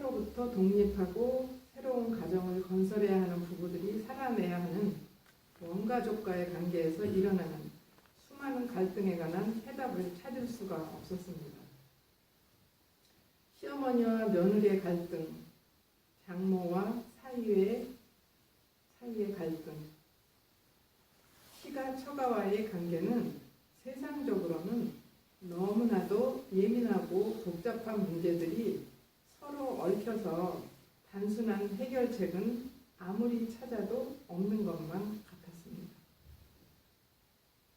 서로부터 독립하고 새로운 가정을 건설해야 하는 부부들이 살아내야 하는 원가족과의 관계에서 일어나는 수많은 갈등에 관한 해답을 찾을 수가 없었습니다. 시어머니와 며느리의 갈등, 장모와 사위의 갈등, 시가 처가와의 관계는 세상적으로는 너무나도 예민하고 복잡한 문제들이 서로 얽혀서 단순한 해결책은 아무리 찾아도 없는 것만 같았습니다.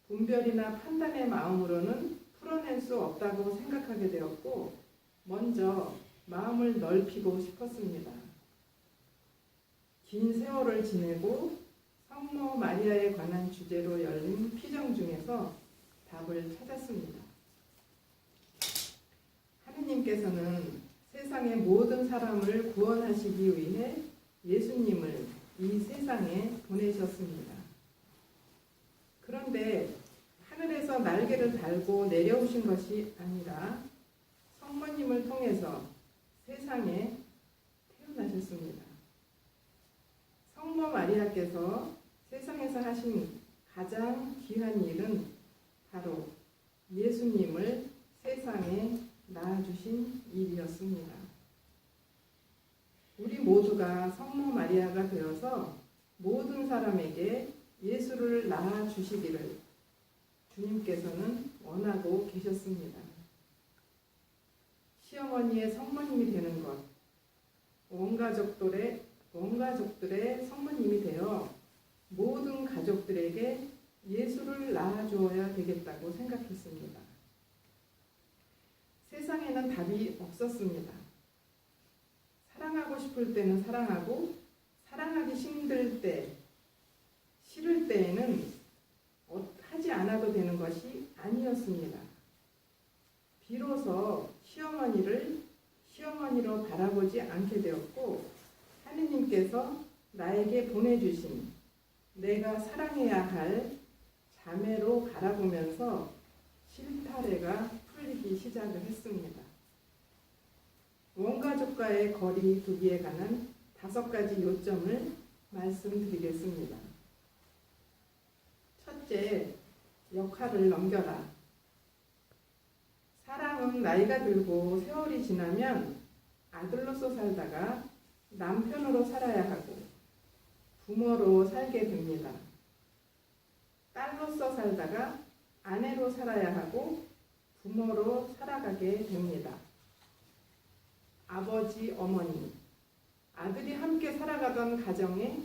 분별이나 판단의 마음으로는 풀어낼 수 없다고 생각하게 되었고 먼저 마음을 넓히고 싶었습니다. 긴 세월을 지내고 성모 마리아에 관한 주제로 열린 피정 중에서 답을 찾았습니다. 하느님께서는 세상의 모든 사람을 구원하시기 위해 예수님을 이 세상에 보내셨습니다. 그런데 하늘에서 날개를 달고 내려오신 것이 아니라 성모님을 통해서 세상에 태어나셨습니다. 성모 마리아께서 세상에서 하신 가장 귀한 일은 바로 예수님을 세상에 낳아주신 일이었습니다. 우리 모두가 성모 마리아가 되어서 모든 사람에게 예수를 낳아주시기를 주님께서는 원하고 계셨습니다. 시어머니의 성모님이 되는 것, 원가족들의 성모님이 되어 모든 가족들에게 예수를 낳아주어야 되겠다고 생각했습니다. 세상에는 답이 없었습니다. 사랑하고 싶을 때는 사랑하고 사랑하기 싫을 때에는 하지 않아도 되는 것이 아니었습니다. 비로소 시어머니로 바라보지 않게 되었고 하느님께서 나에게 보내주신 내가 사랑해야 할 자매로 바라보면서 실타래가 풀리기 시작을 했습니다. 원가족과의 거리 두기에 관한 5가지 요점을 말씀드리겠습니다. 첫째, 역할을 넘겨라. 사람은 나이가 들고 세월이 지나면 아들로서 살다가 남편으로 살아야 하고 부모로 살게 됩니다. 딸로서 살다가 아내로 살아야 하고 부모로 살아가게 됩니다. 아버지, 어머니, 아들이 함께 살아가던 가정에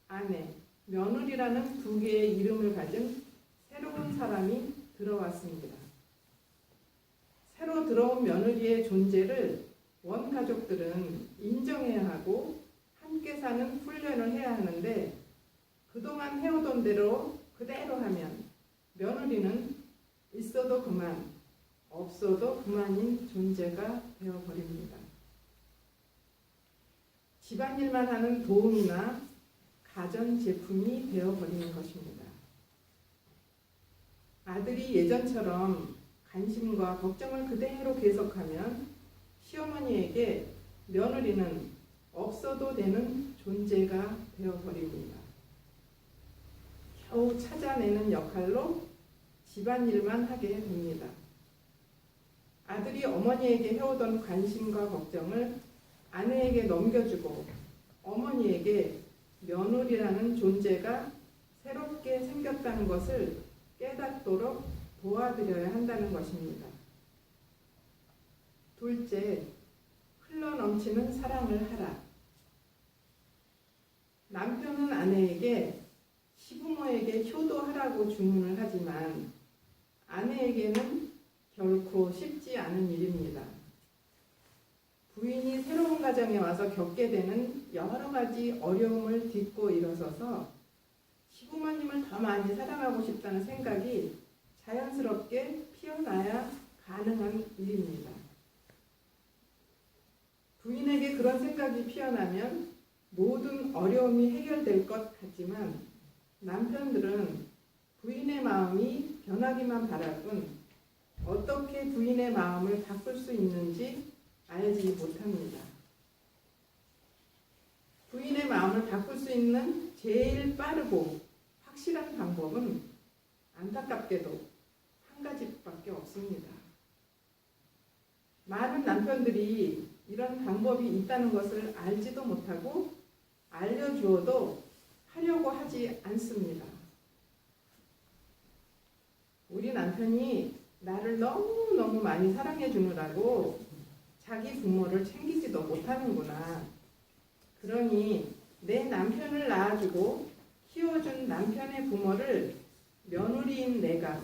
아내, 며느리라는 2개의 이름을 가진 새로운 사람이 들어왔습니다. 새로 들어온 며느리의 존재를 원가족들은 인정해야 하고 함께 사는 훈련을 해야 하는데 그동안 해오던 대로 그대로 하면 며느리는 있어도 그만, 없어도 그만인 존재가 되어버립니다. 집안일만 하는 도움이나 가전제품이 되어버리는 것입니다. 아들이 예전처럼 관심과 걱정을 그대로 계속하면 시어머니에게 며느리는 없어도 되는 존재가 되어버립니다. 겨우 찾아내는 역할로 집안일만 하게 됩니다. 아들이 어머니에게 해오던 관심과 걱정을 아내에게 넘겨주고 어머니에게 며느리라는 존재가 새롭게 생겼다는 것을 깨닫도록 도와드려야 한다는 것입니다. 둘째, 흘러넘치는 사랑을 하라. 남편은 아내에게 시부모에게 효도하라고 주문을 하지만 아내에게는 결코 쉽지 않은 일입니다. 부인이 새로운 가정에 와서 겪게 되는 여러 가지 어려움을 딛고 일어서서 시부모님을 더 많이 사랑하고 싶다는 생각이 자연스럽게 피어나야 가능한 일입니다. 부인에게 그런 생각이 피어나면 모든 어려움이 해결될 것 같지만 남편들은 부인의 마음이 변하기만 바라뿐 어떻게 부인의 마음을 바꿀 수 있는지 알지 못합니다. 남편의 마음을 바꿀 수 있는 제일 빠르고 확실한 방법은 안타깝게도 한 가지밖에 없습니다. 많은 남편들이 이런 방법이 있다는 것을 알지도 못하고 알려주어도 하려고 하지 않습니다. 우리 남편이 나를 너무너무 많이 사랑해 주느라고 자기 부모를 챙기지도 못하는구나. 그러니 내 남편을 낳아주고 키워준 남편의 부모를 며느리인 내가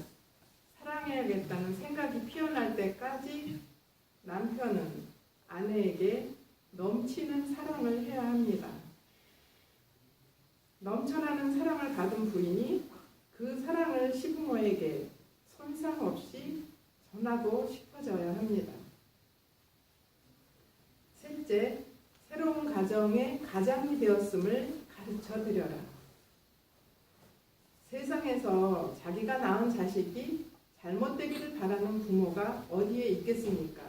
사랑해야겠다는 생각이 피어날 때까지 남편은 아내에게 넘치는 사랑을 해야 합니다. 넘쳐나는 사랑을 받은 부인이 그 사랑을 시부모에게 손상 없이 전하고 싶어져야 합니다. 셋째, 새로운 가정의 가장이 되었음을 가르쳐 드려라. 세상에서 자기가 낳은 자식이 잘못되기를 바라는 부모가 어디에 있겠습니까?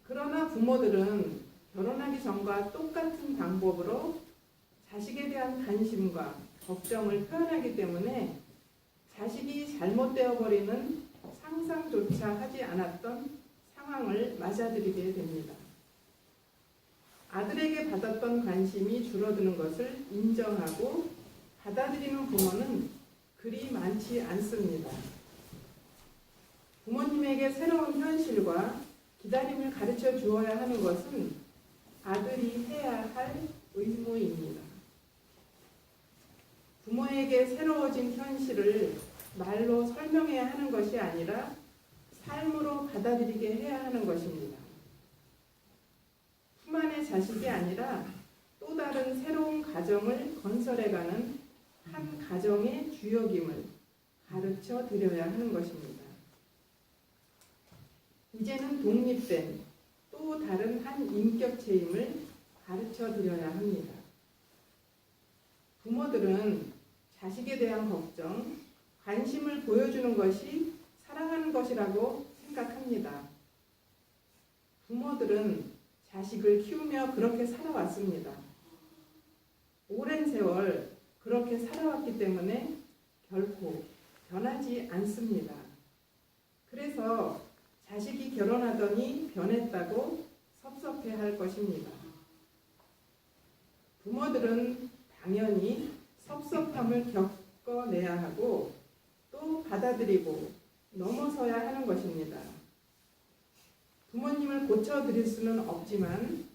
그러나 부모들은 결혼하기 전과 똑같은 방법으로 자식에 대한 관심과 걱정을 표현하기 때문에 자식이 잘못되어 버리는 상상조차 하지 않았던 상황을 맞아들이게 됩니다. 아들에게 받았던 관심이 줄어드는 것을 인정하고 받아들이는 부모는 그리 많지 않습니다. 부모님에게 새로운 현실과 기다림을 가르쳐 주어야 하는 것은 아들이 해야 할 의무입니다. 부모에게 새로워진 현실을 말로 설명해야 하는 것이 아니라 삶으로 받아들이게 해야 하는 것입니다. 품 안의 자식이 아니라 또 다른 새로운 가정을 건설해가는 한 가정의 주역임을 가르쳐 드려야 하는 것입니다. 이제는 독립된 또 다른 한 인격체임을 가르쳐 드려야 합니다. 부모들은 자식에 대한 걱정, 관심을 보여주는 것이 사랑하는 것이라고 생각합니다. 부모들은 자식을 키우며 그렇게 살아왔습니다. 오랜 세월 그렇게 살아왔기 때문에 결코 변하지 않습니다. 그래서 자식이 결혼하더니 변했다고 섭섭해할 것입니다. 부모들은 당연히 섭섭함을 겪어내야 하고 또 받아들이고 넘어서야 하는 것입니다. 부모님을 고쳐드릴 수는 없지만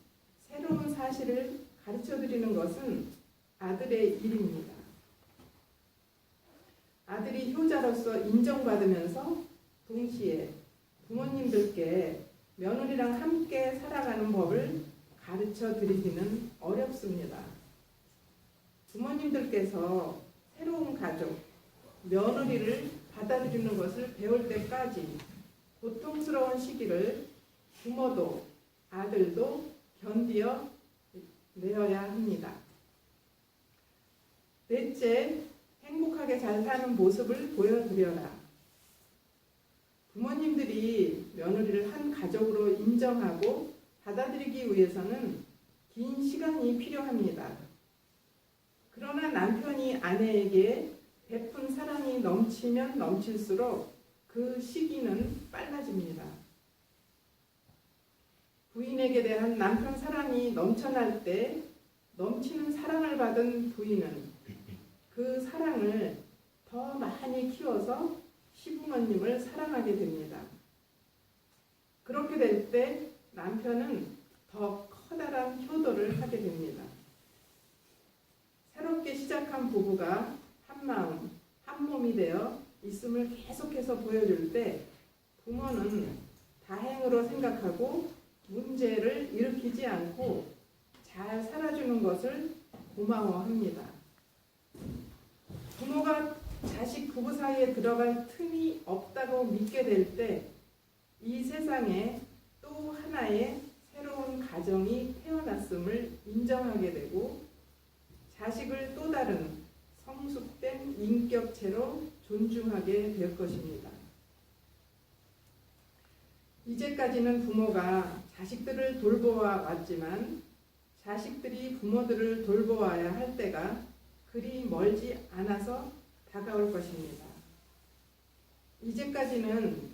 새로운 사실을 가르쳐드리는 것은 아들의 일입니다. 아들이 효자로서 인정받으면서 동시에 부모님들께 며느리랑 함께 살아가는 법을 가르쳐드리기는 어렵습니다. 부모님들께서 새로운 가족, 며느리를 받아들이는 것을 배울 때까지 고통스러운 시기를 부모도 아들도 견디어 내어야 합니다. 넷째, 행복하게 잘 사는 모습을 보여드려라. 부모님들이 며느리를 한 가족으로 인정하고 받아들이기 위해서는 긴 시간이 필요합니다. 그러나 남편이 아내에게 베푼 사랑이 넘치면 넘칠수록 그 시기는 빨라집니다. 부인에게 대한 남편 사랑이 넘쳐날 때 넘치는 사랑을 받은 부인은 그 사랑을 더 많이 키워서 시부모님을 사랑하게 됩니다. 그렇게 될 때 남편은 더 커다란 효도를 하게 됩니다. 새롭게 시작한 부부가 한 마음, 한 몸이 되어 있음을 계속해서 보여줄 때 부모는 다행으로 생각하고 문제를 일으키지 않고 잘 살아주는 것을 고마워합니다. 부모가 자식 부부 사이에 들어갈 틈이 없다고 믿게 될 때 이 세상에 또 하나의 새로운 가정이 태어났음을 인정하게 되고 자식을 또 다른 성숙된 인격체로 존중하게 될 것입니다. 이제까지는 부모가 자식들을 돌보아 왔지만 자식들이 부모들을 돌보아야 할 때가 그리 멀지 않아서 다가올 것입니다. 이제까지는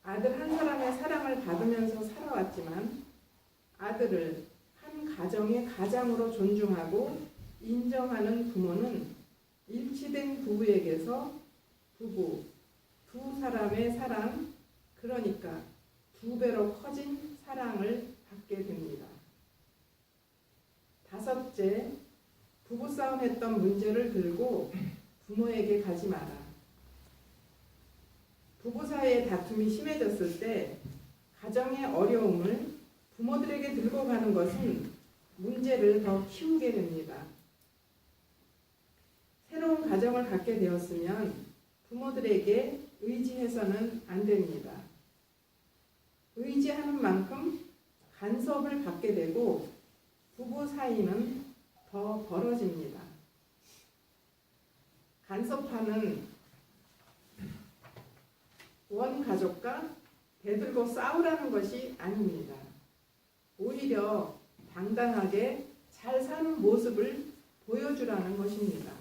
아들 한 사람의 사랑을 받으면서 살아왔지만 아들을 한 가정의 가장으로 존중하고 인정하는 부모는 일치된 부부에게서 부부 두 사람의 사랑, 그러니까 두 배로 커진 사랑을 받게 됩니다. 다섯째, 부부싸움 했던 문제를 들고 부모에게 가지 마라. 부부 사이의 다툼이 심해졌을 때 가정의 어려움을 부모들에게 들고 가는 것은 문제를 더 키우게 됩니다. 새로운 가정을 갖게 되었으면 부모들에게 의지해서는 안 됩니다. 의지하는 만큼 간섭을 받게 되고 부부 사이는 더 벌어집니다. 간섭하는 원가족과 대들고 싸우라는 것이 아닙니다. 오히려 당당하게 잘 사는 모습을 보여주라는 것입니다.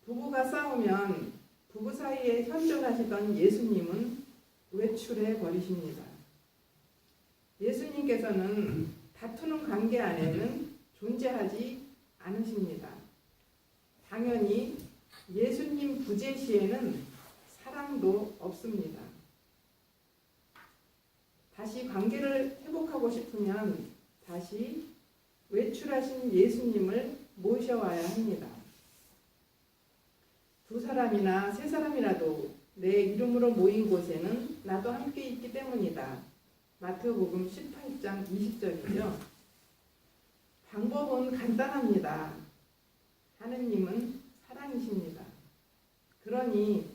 부부가 싸우면 부부 사이에 현존하시던 예수님은 외출해 버리십니다. 예수님께서는 다투는 관계 안에는 존재하지 않으십니다. 당연히 예수님 부재시에는 사랑도 없습니다. 다시 관계를 회복하고 싶으면 다시 외출하신 예수님을 모셔와야 합니다. 두 사람이나 세 사람이라도 내 이름으로 모인 곳에는 나도 함께 있기 때문이다. 마태복음 18장 20절이죠. 방법은 간단합니다. 하느님은 사랑이십니다. 그러니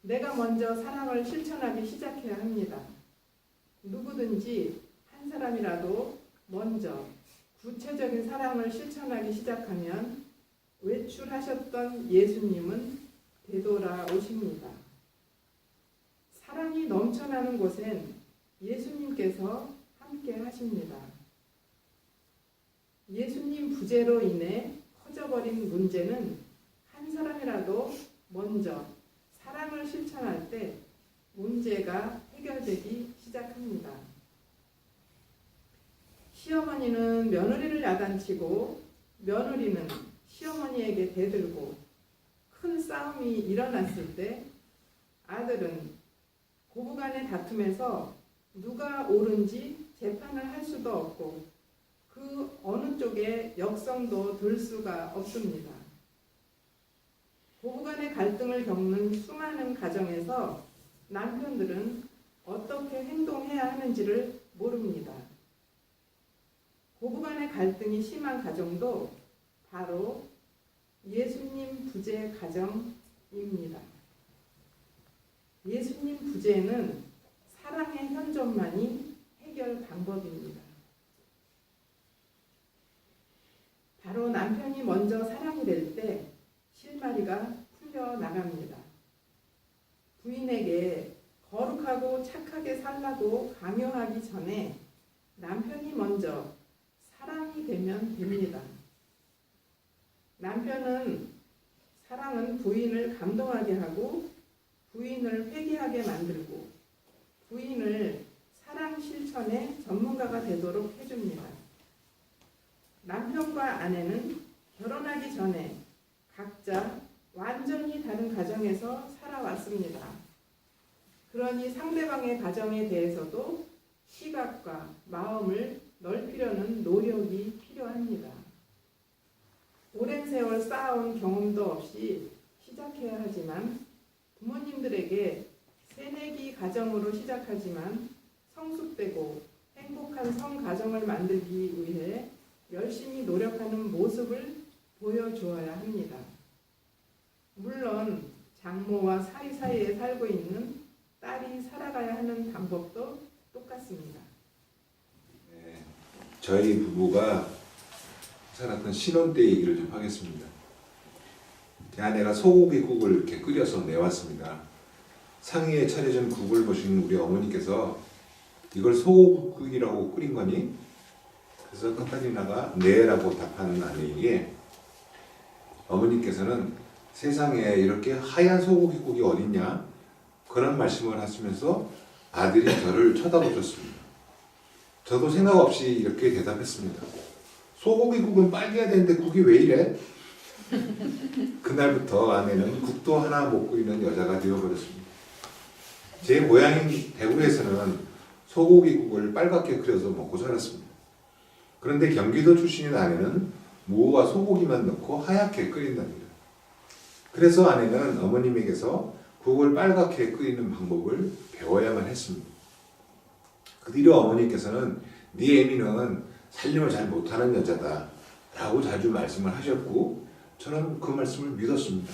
내가 먼저 사랑을 실천하기 시작해야 합니다. 누구든지 한 사람이라도 먼저 구체적인 사랑을 실천하기 시작하면 외출하셨던 예수님은 되돌아오십니다. 사랑이 넘쳐나는 곳엔 예수님께서 함께 하십니다. 예수님 부재로 인해 커져버린 문제는 한 사람이라도 먼저 사랑을 실천할 때 문제가 해결되기 시작합니다. 시어머니는 며느리를 야단치고 며느리는 시어머니에게 대들고 큰 싸움이 일어났을 때 아들은 고부간의 다툼에서 누가 옳은지 재판을 할 수도 없고 그 어느 쪽에 역성도 들 수가 없습니다. 고부간의 갈등을 겪는 수많은 가정에서 남편들은 어떻게 행동해야 하는지를 모릅니다. 고부간의 갈등이 심한 가정도 바로 예수님 부재 가정입니다. 예수님 부재는 사랑의 현존만이 해결 방법입니다. 바로 남편이 먼저 사랑이 될 때 실마리가 풀려나갑니다. 부인에게 거룩하고 착하게 살라고 강요하기 전에 남편이 먼저 사랑이 되면 됩니다. 사랑은 부인을 감동하게 하고 부인을 회개하게 만들고 부인을 사랑 실천의 전문가가 되도록 해줍니다. 남편과 아내는 결혼하기 전에 각자 완전히 다른 가정에서 살아왔습니다. 그러니 상대방의 가정에 대해서도 시각과 마음을 넓히려는 노력이 필요합니다. 오랜 세월 쌓아온 경험도 없이 시작해야 하지만 부모님들에게 새내기 가정으로 시작하지만 성숙되고 행복한 성가정을 만들기 위해 열심히 노력하는 모습을 보여주어야 합니다. 물론 장모와 사이사이에 살고 있는 딸이 살아가야 하는 방법도 똑같습니다. 네, 저희 부부가 살았던 신혼 때 얘기를 좀 하겠습니다. 제 아내가 소고기국을 이렇게 끓여서 내왔습니다. 상의에 차려진 국을 보신 우리 어머니께서 이걸 소고기라고 끓인 거니? 그래서 카타리나가 네라고 답하는 아내에게 어머니께서는 세상에 이렇게 하얀 소고기국이 어딨냐? 그런 말씀을 하시면서 아들이 저를 쳐다보셨습니다. 저도 생각 없이 이렇게 대답했습니다. 소고기국은 빨개야 되는데 국이 왜 이래? 그날부터 아내는 국도 하나 못 끓이는 여자가 되어버렸습니다. 제 고향인 대구에서는 소고기국을 빨갛게 끓여서 먹고 살았습니다. 그런데 경기도 출신인 아내는 무와 소고기만 넣고 하얗게 끓인답니다. 그래서 아내는 어머님에게서 국을 빨갛게 끓이는 방법을 배워야만 했습니다. 그 뒤로 어머니께서는 네 애미는 살림을 잘 못하는 여자다 라고 자주 말씀을 하셨고 저는 그 말씀을 믿었습니다.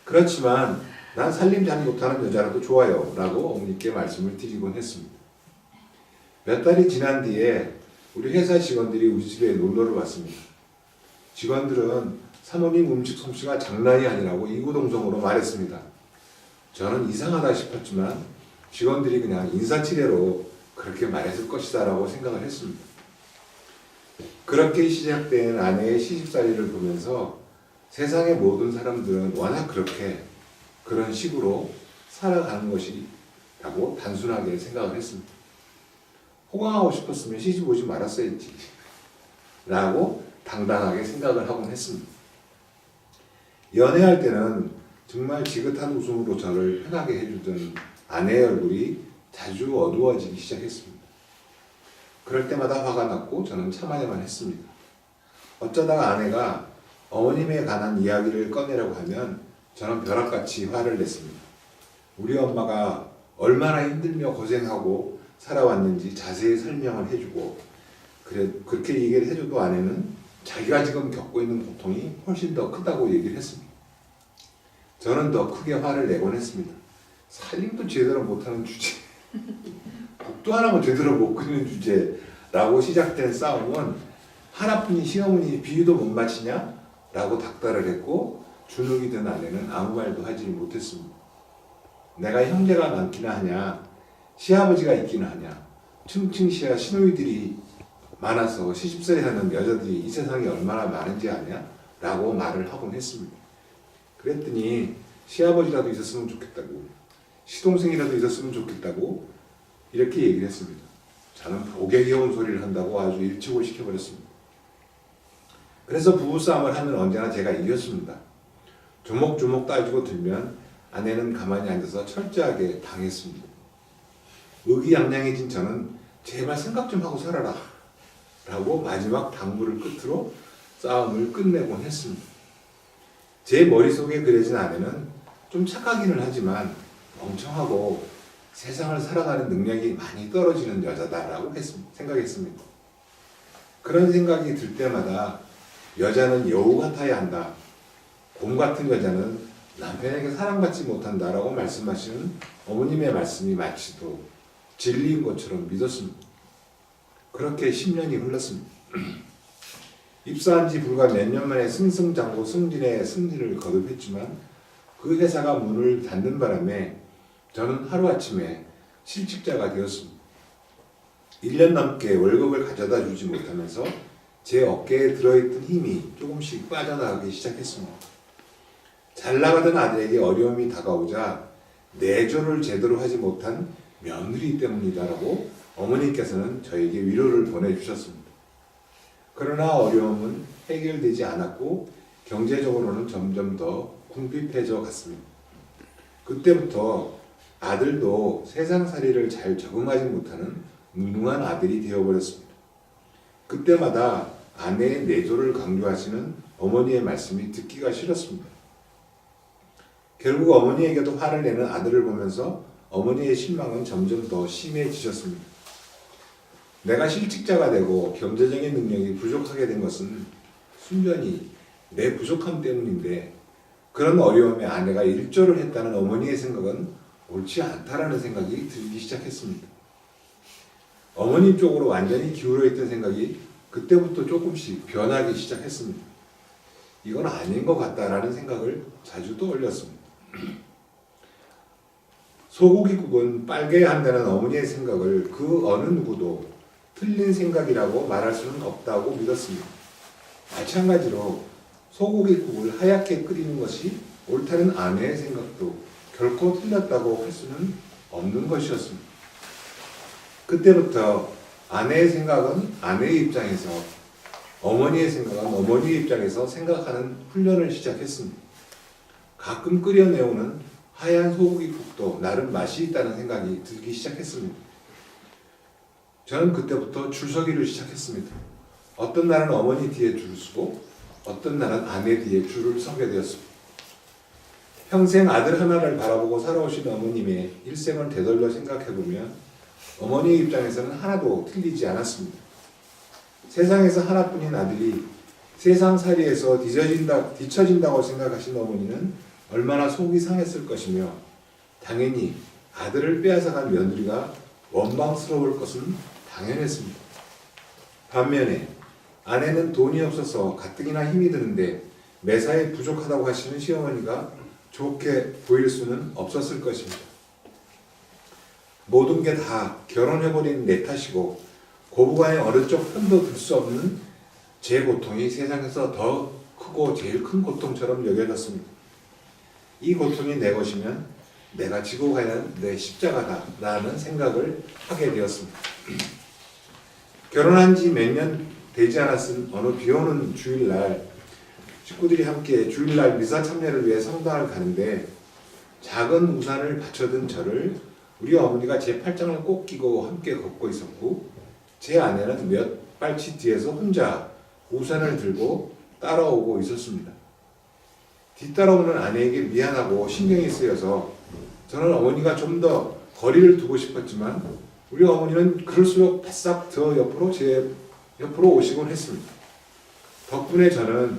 그렇지만 난 살림 잘 못하는 여자라도 좋아요 라고 어머니께 말씀을 드리곤 했습니다. 몇 달이 지난 뒤에 우리 회사 직원들이 우리 집에 놀러를 왔습니다. 직원들은 사모님 음식 솜씨가 장난이 아니라고 이구동성으로 말했습니다. 저는 이상하다 싶었지만 직원들이 그냥 인사치레로 그렇게 말했을 것이다 라고 생각을 했습니다. 그렇게 시작된 아내의 시집살이를 보면서 세상의 모든 사람들은 워낙 그렇게 그런 식으로 살아가는 것이라고 단순하게 생각을 했습니다. 호강하고 싶었으면 시집 오지 말았어야지 라고 당당하게 생각을 하곤 했습니다. 연애할 때는 정말 지긋한 웃음으로 저를 편하게 해주던 아내의 얼굴이 자주 어두워지기 시작했습니다. 그럴 때마다 화가 났고 저는 참아야만 했습니다. 어쩌다가 아내가 어머님에 관한 이야기를 꺼내라고 하면 저는 벼락같이 화를 냈습니다. 우리 엄마가 얼마나 힘들며 고생하고 살아왔는지 자세히 설명을 해주고 그렇게 얘기를 해줘도 아내는 자기가 지금 겪고 있는 고통이 훨씬 더 크다고 얘기를 했습니다. 저는 더 크게 화를 내곤 했습니다. 살림도 제대로 못하는 주제, 국도 하나만 제대로 못 끓이는 주제라고 시작된 싸움은 하나뿐인 시어머니 비유도 못 맞히냐? 라고 닥달을 했고 주눅이 든 아내는 아무 말도 하지 못했습니다. 내가 형제가 많기나 하냐? 시아버지가 있기는 하냐? 층층시야 시누이들이 많아서 시집살이 하는 여자들이 이 세상에 얼마나 많은지 아냐? 라고 말을 하곤 했습니다. 그랬더니 시아버지라도 있었으면 좋겠다고 시동생이라도 있었으면 좋겠다고 이렇게 얘기를 했습니다. 저는 복에 귀여운 소리를 한다고 아주 일축을 시켜버렸습니다. 그래서 부부싸움을 하면 언제나 제가 이겼습니다. 조목조목 따지고 들면 아내는 가만히 앉아서 철저하게 당했습니다. 의기양양해진 저는 제발 생각 좀 하고 살아라 라고 마지막 당부를 끝으로 싸움을 끝내곤 했습니다. 제 머릿속에 그려진 아내는 좀 착하기는 하지만 멍청하고 세상을 살아가는 능력이 많이 떨어지는 여자다라고 생각했습니다. 그런 생각이 들 때마다 여자는 여우 같아야 한다. 곰 같은 여자는 남편에게 사랑받지 못한다라고 말씀하시는 어머님의 말씀이 마치도 진리인 것처럼 믿었습니다. 그렇게 10년이 흘렀습니다. 입사한 지 불과 몇 년 만에 승승장구 승진의 승리를 거듭했지만 그 회사가 문을 닫는 바람에 저는 하루아침에 실직자가 되었습니다. 1년 넘게 월급을 가져다 주지 못하면서 제 어깨에 들어있던 힘이 조금씩 빠져나가기 시작했습니다. 잘 나가던 아들에게 어려움이 다가오자 내조를 제대로 하지 못한 며느리 때문이다라고 어머니께서는 저에게 위로를 보내주셨습니다. 그러나 어려움은 해결되지 않았고 경제적으로는 점점 더 궁핍해져 갔습니다. 그때부터 아들도 세상살이를 잘 적응하지 못하는 무능한 아들이 되어버렸습니다. 그때마다 아내의 내조를 강조하시는 어머니의 말씀이 듣기가 싫었습니다. 결국 어머니에게도 화를 내는 아들을 보면서 어머니의 실망은 점점 더 심해지셨습니다. 내가 실직자가 되고 경제적인 능력이 부족하게 된 것은 순전히 내 부족함 때문인데 그런 어려움에 아내가 일조를 했다는 어머니의 생각은 옳지 않다라는 생각이 들기 시작했습니다. 어머님 쪽으로 완전히 기울어 있던 생각이 그때부터 조금씩 변하기 시작했습니다. 이건 아닌 것 같다라는 생각을 자주 떠올렸습니다. 소고기국은 빨개야 한다는 어머니의 생각을 그 어느 누구도 틀린 생각이라고 말할 수는 없다고 믿었습니다. 마찬가지로 소고기국을 하얗게 끓이는 것이 옳다는 아내의 생각도 결코 틀렸다고 할 수는 없는 것이었습니다. 그때부터 아내의 생각은 아내의 입장에서, 어머니의 생각은 어머니의 입장에서 생각하는 훈련을 시작했습니다. 가끔 끓여내오는 하얀 소고기국도 나름 맛이 있다는 생각이 들기 시작했습니다. 저는 그때부터 줄서기를 시작했습니다. 어떤 날은 어머니 뒤에 줄을 서고 어떤 날은 아내 뒤에 줄을 서게 되었습니다. 평생 아들 하나를 바라보고 살아오신 어머님의 일생을 되돌려 생각해보면 어머니의 입장에서는 하나도 틀리지 않았습니다. 세상에서 하나뿐인 아들이 세상살이에서 뒤처진다고 생각하신 어머니는 얼마나 속이 상했을 것이며 당연히 아들을 빼앗아간 며느리가 원망스러울 것은 당연했습니다. 반면에 아내는 돈이 없어서 가뜩이나 힘이 드는데 매사에 부족하다고 하시는 시어머니가 좋게 보일 수는 없었을 것입니다. 모든 게 다 결혼해버린 내 탓이고 고부간의 어느 쪽 편도 들 수 없는 제 고통이 세상에서 더 크고 제일 큰 고통처럼 여겨졌습니다. 이 고통이 내 것이면 내가 지고 가야 하는 내 십자가다라는 생각을 하게 되었습니다. 결혼한 지 몇 년 되지 않았은 어느 비오는 주일날 식구들이 함께 주일날 미사 참여를 위해 성당을 가는데 작은 우산을 받쳐든 저를 우리 어머니가 제 팔짱을 꼭 끼고 함께 걷고 있었고 제 아내는 몇 발치 뒤에서 혼자 우산을 들고 따라오고 있었습니다. 뒤따라오는 아내에게 미안하고 신경이 쓰여서 저는 어머니가 좀 더 거리를 두고 싶었지만 우리 어머니는 그럴수록 바싹 더 제 옆으로 오시곤 했습니다. 덕분에 저는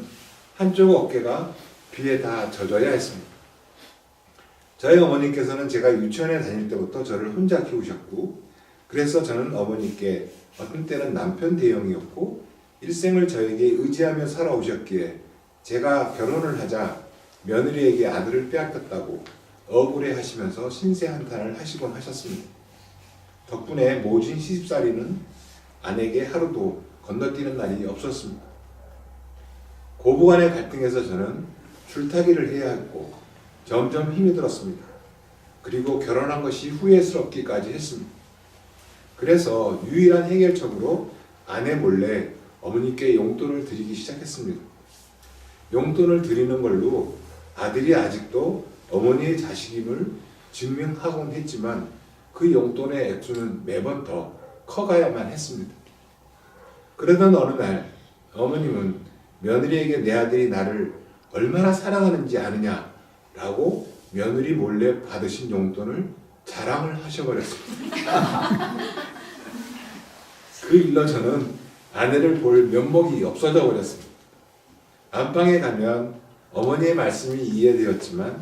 한쪽 어깨가 비에 다 젖어야 했습니다. 저희 어머니께서는 제가 유치원에 다닐 때부터 저를 혼자 키우셨고 그래서 저는 어머니께 어떤 때는 남편 대형이었고 일생을 저에게 의지하며 살아오셨기에 제가 결혼을 하자 며느리에게 아들을 빼앗겼다고 억울해 하시면서 신세한탄을 하시곤 하셨습니다. 덕분에 모진 시집살이는 아내에게 하루도 건너뛰는 날이 없었습니다. 고부간의 갈등에서 저는 줄타기를 해야 했고 점점 힘이 들었습니다. 그리고 결혼한 것이 후회스럽기까지 했습니다. 그래서 유일한 해결책으로 아내 몰래 어머니께 용돈을 드리기 시작했습니다. 용돈을 드리는 걸로 아들이 아직도 어머니의 자식임을 증명하곤 했지만 그 용돈의 액수는 매번 더 커가야만 했습니다. 그러던 어느 날 어머님은 며느리에게 내 아들이 나를 얼마나 사랑하는지 아느냐라고 며느리 몰래 받으신 용돈을 자랑을 하셔버렸습니다. 그 일로 저는 아내를 볼 면목이 없어져 버렸습니다. 안방에 가면 어머니의 말씀이 이해되었지만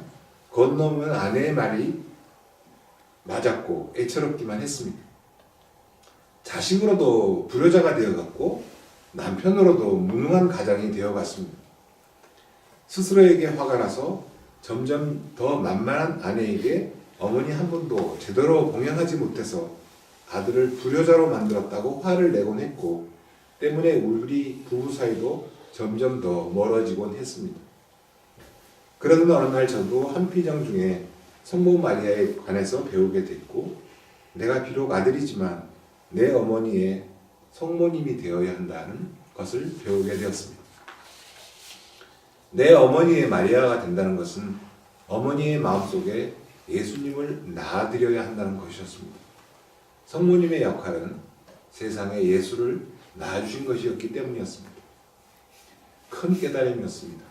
건너면 아내의 말이 맞았고 애처롭기만 했습니다. 자식으로도 불효자가 되어갔고 남편으로도 무능한 가장이 되어갔습니다. 스스로에게 화가 나서 점점 더 만만한 아내에게 어머니 한 분도 제대로 봉양하지 못해서 아들을 불효자로 만들었다고 화를 내곤 했고 때문에 우리 부부 사이도 점점 더 멀어지곤 했습니다. 그러던 어느 날 저도 한피정 중에 성모 마리아에 관해서 배우게 됐고 내가 비록 아들이지만 내 어머니의 성모님이 되어야 한다는 것을 배우게 되었습니다. 내 어머니의 마리아가 된다는 것은 어머니의 마음속에 예수님을 낳아드려야 한다는 것이었습니다. 성모님의 역할은 세상에 예수를 낳아주신 것이었기 때문이었습니다. 큰 깨달음이었습니다.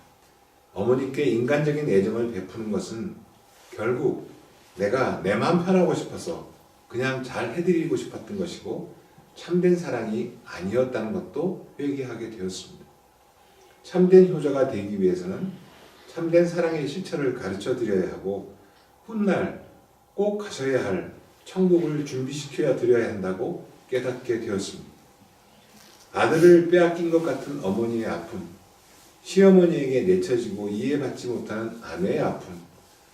어머니께 인간적인 애정을 베푸는 것은 결국 내가 내 마음 편하고 싶어서 그냥 잘 해드리고 싶었던 것이고 참된 사랑이 아니었다는 것도 회개하게 되었습니다. 참된 효자가 되기 위해서는 참된 사랑의 실천을 가르쳐 드려야 하고 훗날 꼭 가셔야 할 천국을 준비시켜 드려야 한다고 깨닫게 되었습니다. 아들을 빼앗긴 것 같은 어머니의 아픔, 시어머니에게 내쳐지고 이해받지 못하는 아내의 아픔,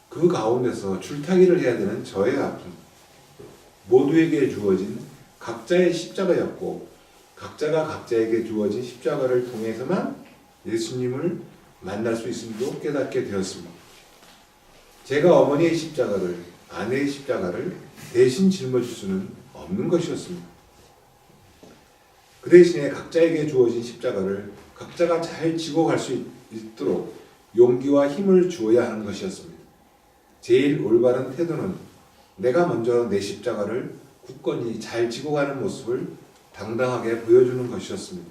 그 가운데서 줄타기를 해야 되는 저의 아픔, 모두에게 주어진 각자의 십자가였고 각자가 각자에게 주어진 십자가를 통해서만 예수님을 만날 수 있음도 깨닫게 되었습니다. 제가 어머니의 십자가를, 아내의 십자가를 대신 짊어질 수는 없는 것이었습니다. 그 대신에 각자에게 주어진 십자가를 각자가 잘 지고 갈 수 있도록 용기와 힘을 주어야 하는 것이었습니다. 제일 올바른 태도는 내가 먼저 내 십자가를 굳건히 잘 지고 가는 모습을 당당하게 보여주는 것이었습니다.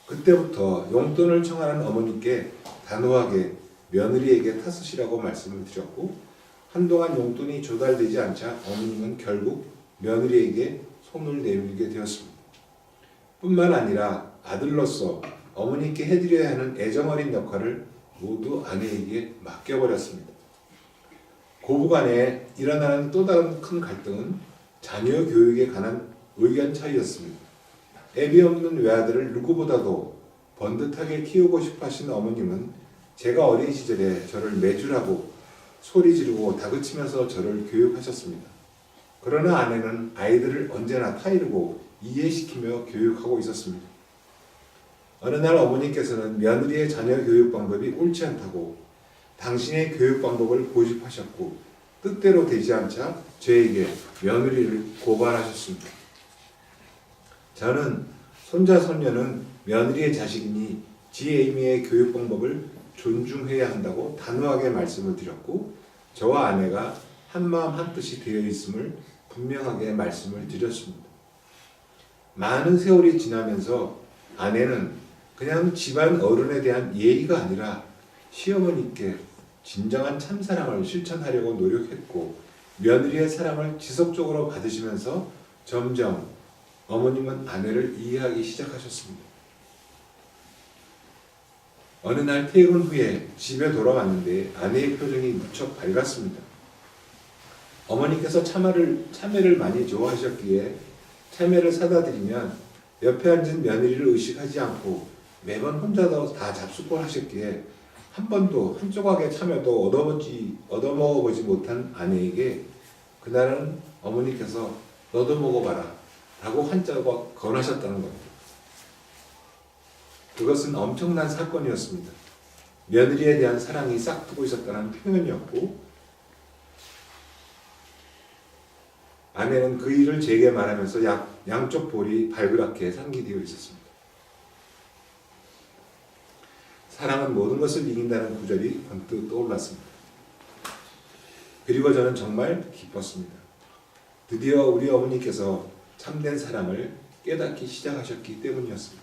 그때부터 용돈을 청하는 어머니께 단호하게 며느리에게 타쓰시라고 말씀을 드렸고 한동안 용돈이 조달되지 않자 어머님은 결국 며느리에게 손을 내밀게 되었습니다. 뿐만 아니라 아들로서 어머니께 해드려야 하는 애정어린 역할을 모두 아내에게 맡겨버렸습니다. 고부간에 일어나는 또 다른 큰 갈등은 자녀 교육에 관한 의견 차이였습니다. 애비 없는 외아들을 누구보다도 번듯하게 키우고 싶어 하신 어머님은 제가 어린 시절에 저를 매주라고 소리 지르고 다그치면서 저를 교육하셨습니다. 그러나 아내는 아이들을 언제나 타이르고 이해시키며 교육하고 있었습니다. 어느 날 어머니께서는 며느리의 자녀 교육 방법이 옳지 않다고 당신의 교육 방법을 고집하셨고 뜻대로 되지 않자 저에게 며느리를 고발하셨습니다. 저는 손자 손녀는 며느리의 자식이니 지혜미의 교육 방법을 존중해야 한다고 단호하게 말씀을 드렸고 저와 아내가 한마음 한뜻이 되어 있음을 분명하게 말씀을 드렸습니다. 많은 세월이 지나면서 아내는 그냥 집안 어른에 대한 예의가 아니라 시어머니께 진정한 참사랑을 실천하려고 노력했고 며느리의 사랑을 지속적으로 받으시면서 점점 어머님은 아내를 이해하기 시작하셨습니다. 어느 날 퇴근 후에 집에 돌아왔는데 아내의 표정이 무척 밝았습니다. 어머니께서 참외를 많이 좋아하셨기에 참외를 사다 드리면 옆에 앉은 며느리를 의식하지 않고 매번 혼자서 다 잡숫고 하셨기에 한 번도 한 조각의 참외도 얻어먹어보지 못한 아내에게 그날은 어머니께서 너도 먹어봐라 라고 한 조각 권하셨다는 겁니다. 그것은 엄청난 사건이었습니다. 며느리에 대한 사랑이 싹트고 있었다는 표현이었고 아내는 그 일을 제게 말하면서 양쪽 볼이 발그랗게 상기되어 있었습니다. 사랑은 모든 것을 이긴다는 구절이 번뜩 떠올랐습니다. 그리고 저는 정말 기뻤습니다. 드디어 우리 어머니께서 참된 사랑을 깨닫기 시작하셨기 때문이었습니다.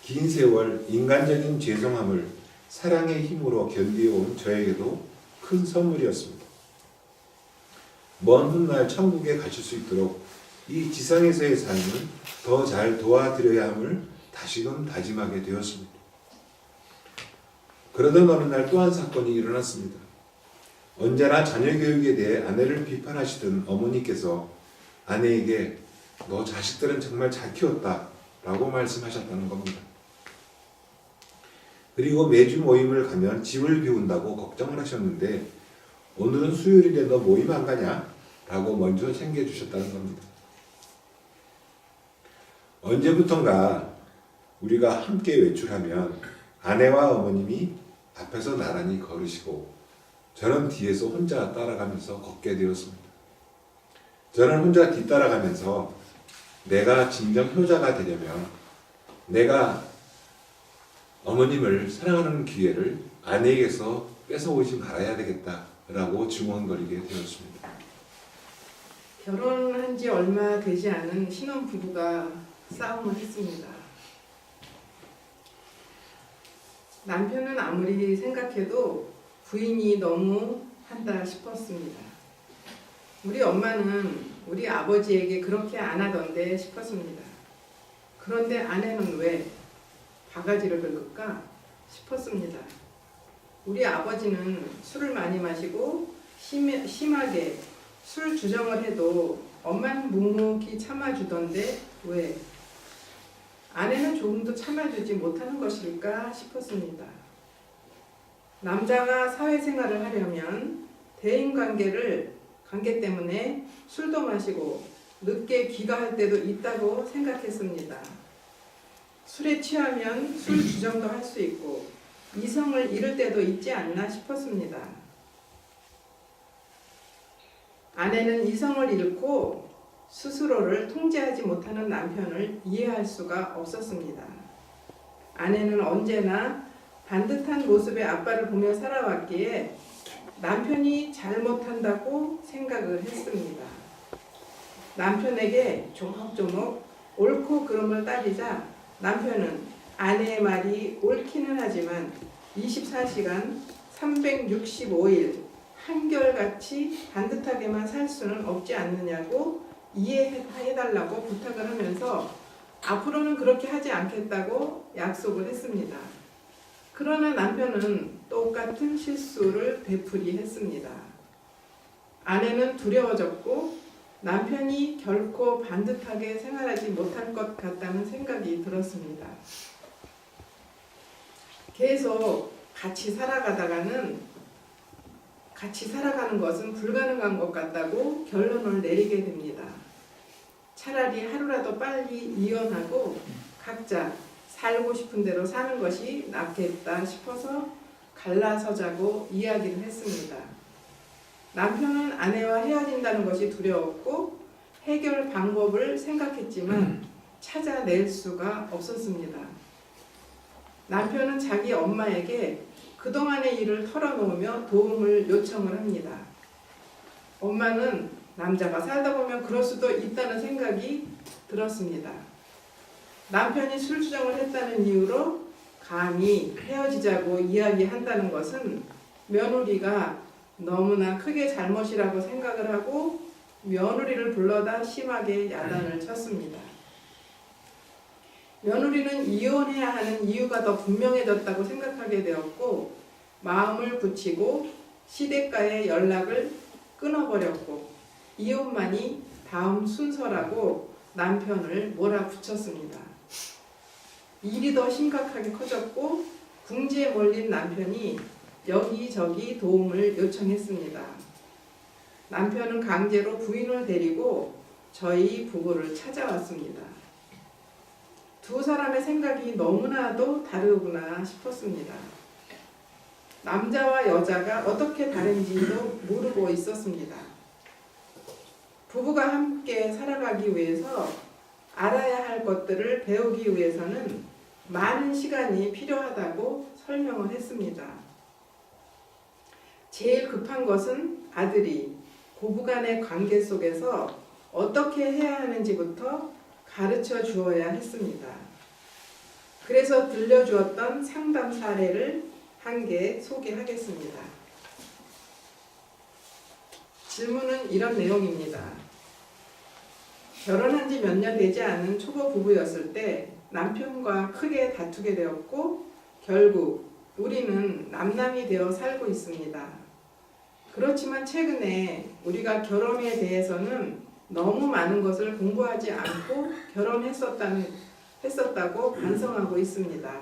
긴 세월 인간적인 죄송함을 사랑의 힘으로 견디어온 저에게도 큰 선물이었습니다. 먼 훗날 천국에 가실 수 있도록 이 지상에서의 삶을 더 잘 도와드려야 함을 다시금 다짐하게 되었습니다. 그러던 어느 날 또 한 사건이 일어났습니다. 언제나 자녀 교육에 대해 아내를 비판하시던 어머니께서 아내에게 너 자식들은 정말 잘 키웠다 라고 말씀하셨다는 겁니다. 그리고 매주 모임을 가면 집을 비운다고 걱정을 하셨는데 오늘은 수요일인데 너 모임 안 가냐? 라고 먼저 챙겨주셨다는 겁니다. 언제부턴가 우리가 함께 외출하면 아내와 어머님이 앞에서 나란히 걸으시고 저는 뒤에서 혼자 따라가면서 걷게 되었습니다. 저는 혼자 뒤따라가면서 내가 진정 효자가 되려면 내가 어머님을 사랑하는 기회를 아내에게서 뺏어오지 말아야 되겠다라고 중얼거리게 되었습니다. 결혼한 지 얼마 되지 않은 신혼부부가 싸움을 했습니다. 남편은 아무리 생각해도 부인이 너무 한다 싶었습니다. 우리 엄마는 우리 아버지에게 그렇게 안 하던데 싶었습니다. 그런데 아내는 왜 바가지를 긁을까 싶었습니다. 우리 아버지는 술을 많이 마시고 심하게 술 주정을 해도 엄마는 묵묵히 참아주던데 왜 아내는 조금도 참아주지 못하는 것일까 싶었습니다. 남자가 사회생활을 하려면 대인관계 때문에 술도 마시고 늦게 귀가할 때도 있다고 생각했습니다. 술에 취하면 술 주정도 할 수 있고 이성을 잃을 때도 있지 않나 싶었습니다. 아내는 이성을 잃고 스스로를 통제하지 못하는 남편을 이해할 수가 없었습니다. 아내는 언제나 반듯한 모습의 아빠를 보며 살아왔기에 남편이 잘못한다고 생각을 했습니다. 남편에게 조목조목 옳고 그름을 따지자 남편은 아내의 말이 옳기는 하지만 24시간 365일 한결같이 반듯하게만 살 수는 없지 않느냐고 이해해달라고 부탁을 하면서 앞으로는 그렇게 하지 않겠다고 약속을 했습니다. 그러나 남편은 똑같은 실수를 되풀이했습니다. 아내는 두려워졌고 남편이 결코 반듯하게 생활하지 못할 것 같다는 생각이 들었습니다. 계속 같이 살아가다가는 같이 살아가는 것은 불가능한 것 같다고 결론을 내리게 됩니다. 차라리 하루라도 빨리 이혼하고 각자 살고 싶은 대로 사는 것이 낫겠다 싶어서 갈라서자고 이야기를 했습니다. 남편은 아내와 헤어진다는 것이 두려웠고 해결 방법을 생각했지만 찾아낼 수가 없었습니다. 남편은 자기 엄마에게 그동안의 일을 털어놓으며 도움을 요청을 합니다. 엄마는 남자가 살다 보면 그럴 수도 있다는 생각이 들었습니다. 남편이 술주정을 했다는 이유로 감히 헤어지자고 이야기한다는 것은 며느리가 너무나 크게 잘못이라고 생각을 하고 며느리를 불러다 심하게 야단을 쳤습니다. 며느리는 이혼해야 하는 이유가 더 분명해졌다고 생각하게 되었고 마음을 굳히고 시댁과의 연락을 끊어버렸고 이혼만이 다음 순서라고 남편을 몰아붙였습니다. 일이 더 심각하게 커졌고 궁지에 몰린 남편이 여기저기 도움을 요청했습니다. 남편은 강제로 부인을 데리고 저희 부부를 찾아왔습니다. 두 사람의 생각이 너무나도 다르구나 싶었습니다. 남자와 여자가 어떻게 다른지도 모르고 있었습니다. 부부가 함께 살아가기 위해서 알아야 할 것들을 배우기 위해서는 많은 시간이 필요하다고 설명을 했습니다. 제일 급한 것은 아들이 고부간의 관계 속에서 어떻게 해야 하는지부터 가르쳐 주어야 했습니다. 그래서 들려주었던 상담 사례를 한 개 소개하겠습니다. 질문은 이런 내용입니다. 결혼한 지 몇 년 되지 않은 초보 부부였을 때 남편과 크게 다투게 되었고 결국 우리는 남남이 되어 살고 있습니다. 그렇지만 최근에 우리가 결혼에 대해서는 너무 많은 것을 공부하지 않고 했었다고 반성하고 있습니다.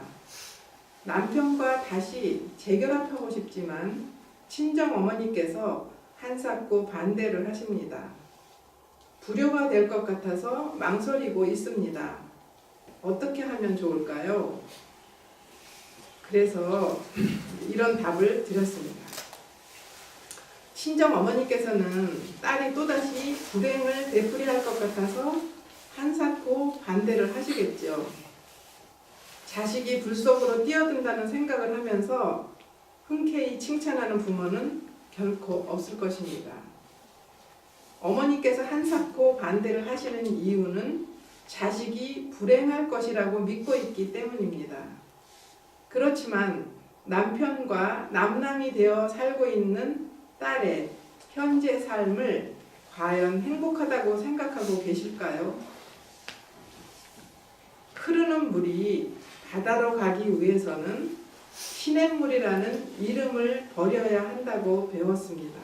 남편과 다시 재결합하고 싶지만 친정 어머니께서 한사코 반대를 하십니다. 불효가 될 것 같아서 망설이고 있습니다. 어떻게 하면 좋을까요? 그래서 이런 답을 드렸습니다. 친정 어머니께서는 딸이 또다시 불행을 되풀이할 것 같아서 한사코 반대를 하시겠죠. 자식이 불 속으로 뛰어든다는 생각을 하면서 흔쾌히 칭찬하는 부모는 결코 없을 것입니다. 어머니께서 한사코 반대를 하시는 이유는 자식이 불행할 것이라고 믿고 있기 때문입니다. 그렇지만 남편과 남남이 되어 살고 있는 딸의 현재 삶을 과연 행복하다고 생각하고 계실까요? 흐르는 물이 바다로 가기 위해서는 시냇물이라는 이름을 버려야 한다고 배웠습니다.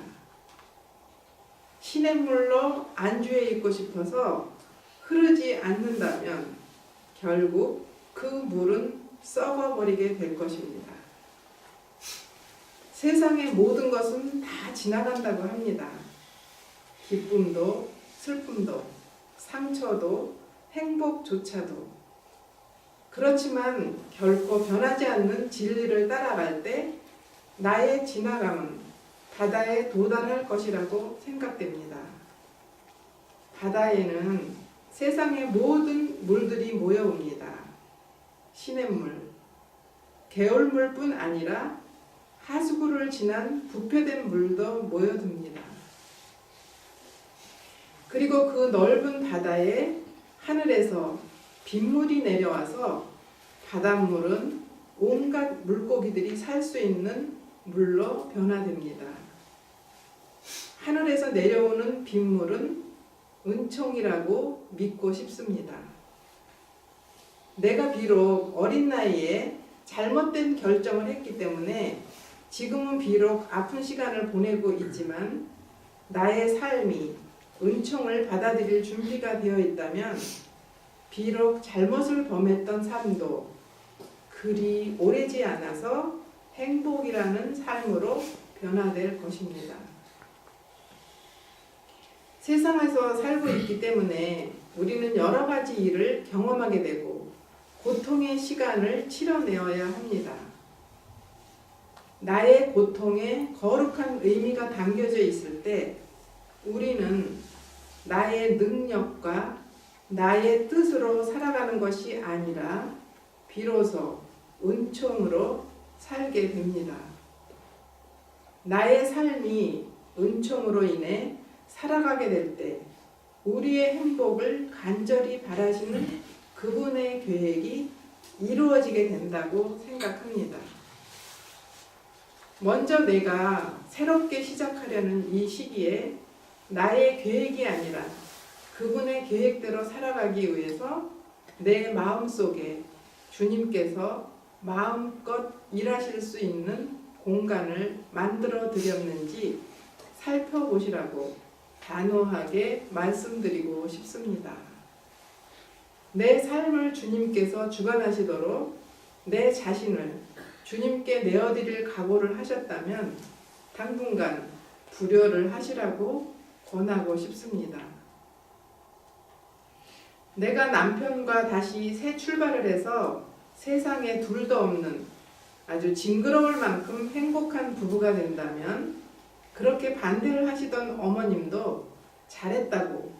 시냇물로 안주해 있고 싶어서 흐르지 않는다면 결국 그 물은 썩어버리게 될 것입니다. 세상의 모든 것은 다 지나간다고 합니다. 기쁨도 슬픔도 상처도 행복조차도. 그렇지만 결코 변하지 않는 진리를 따라갈 때 나의 지나감은 바다에 도달할 것이라고 생각됩니다. 바다에는 세상의 모든 물들이 모여옵니다. 시냇물, 개울물뿐 아니라 하수구를 지난 부패된 물도 모여듭니다. 그리고 그 넓은 바다에 하늘에서 빗물이 내려와서 바닷물은 온갖 물고기들이 살 수 있는 물로 변화됩니다. 하늘에서 내려오는 빗물은 은총이라고 믿고 싶습니다. 내가 비록 어린 나이에 잘못된 결정을 했기 때문에 지금은 비록 아픈 시간을 보내고 있지만 나의 삶이 은총을 받아들일 준비가 되어 있다면 비록 잘못을 범했던 삶도 그리 오래지 않아서 행복이라는 삶으로 변화될 것입니다. 세상에서 살고 있기 때문에 우리는 여러 가지 일을 경험하게 되고 고통의 시간을 치러내어야 합니다. 나의 고통에 거룩한 의미가 담겨져 있을 때 우리는 나의 능력과 나의 뜻으로 살아가는 것이 아니라 비로소 은총으로 살게 됩니다. 나의 삶이 은총으로 인해 살아가게 될 때 우리의 행복을 간절히 바라시는 그분의 계획이 이루어지게 된다고 생각합니다. 먼저 내가 새롭게 시작하려는 이 시기에 나의 계획이 아니라 그분의 계획대로 살아가기 위해서 내 마음속에 주님께서 마음껏 일하실 수 있는 공간을 만들어 드렸는지 살펴보시라고 단호하게 말씀드리고 싶습니다. 내 삶을 주님께서 주관하시도록 내 자신을 주님께 내어드릴 각오를 하셨다면 당분간 불효를 하시라고 권하고 싶습니다. 내가 남편과 다시 새 출발을 해서 세상에 둘도 없는 아주 징그러울 만큼 행복한 부부가 된다면 그렇게 반대를 하시던 어머님도 잘했다고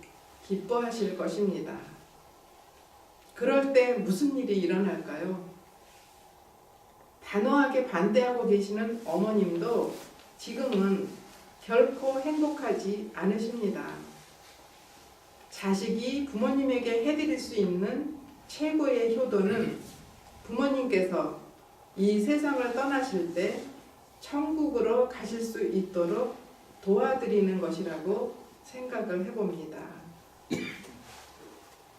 기뻐하실 것입니다. 그럴 때 무슨 일이 일어날까요? 단호하게 반대하고 계시는 어머님도 지금은 결코 행복하지 않으십니다. 자식이 부모님에게 해드릴 수 있는 최고의 효도는 부모님께서 이 세상을 떠나실 때 천국으로 가실 수 있도록 도와드리는 것이라고 생각을 해봅니다.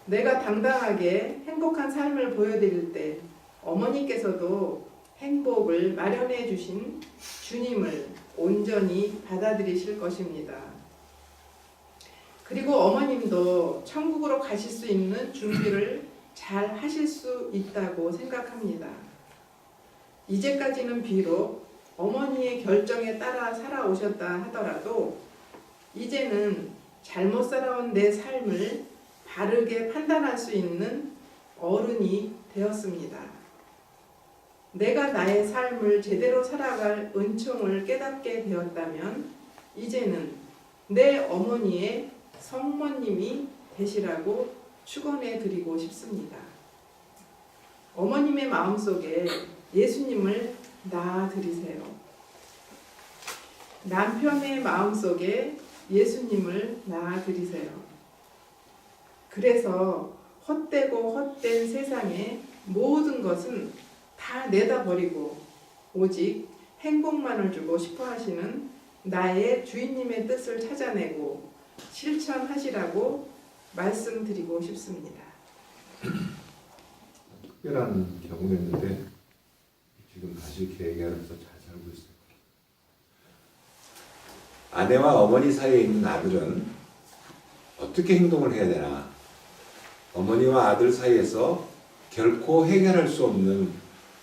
내가 당당하게 행복한 삶을 보여드릴 때 어머니께서도 행복을 마련해 주신 주님을 온전히 받아들이실 것입니다. 그리고 어머님도 천국으로 가실 수 있는 준비를 잘 하실 수 있다고 생각합니다. 이제까지는 비록 어머니의 결정에 따라 살아오셨다 하더라도 이제는 잘못 살아온 내 삶을 바르게 판단할 수 있는 어른이 되었습니다. 내가 나의 삶을 제대로 살아갈 은총을 깨닫게 되었다면 이제는 내 어머니의 성모님이 되시라고 축원해 드리고 싶습니다. 어머님의 마음속에 예수님을 낳아드리세요. 남편의 마음속에 예수님을 낳아드리세요. 그래서 헛되고 헛된 세상의 모든 것은 다 내다버리고 오직 행복만을 주고 싶어 하시는 나의 주인님의 뜻을 찾아내고 실천하시라고 말씀드리고 싶습니다. 특별한 경우였는데 지금 다시 계획하면서 잘 살고 있어요. 아내와 어머니 사이에 있는 아들은 어떻게 행동을 해야 되나? 어머니와 아들 사이에서 결코 해결할 수 없는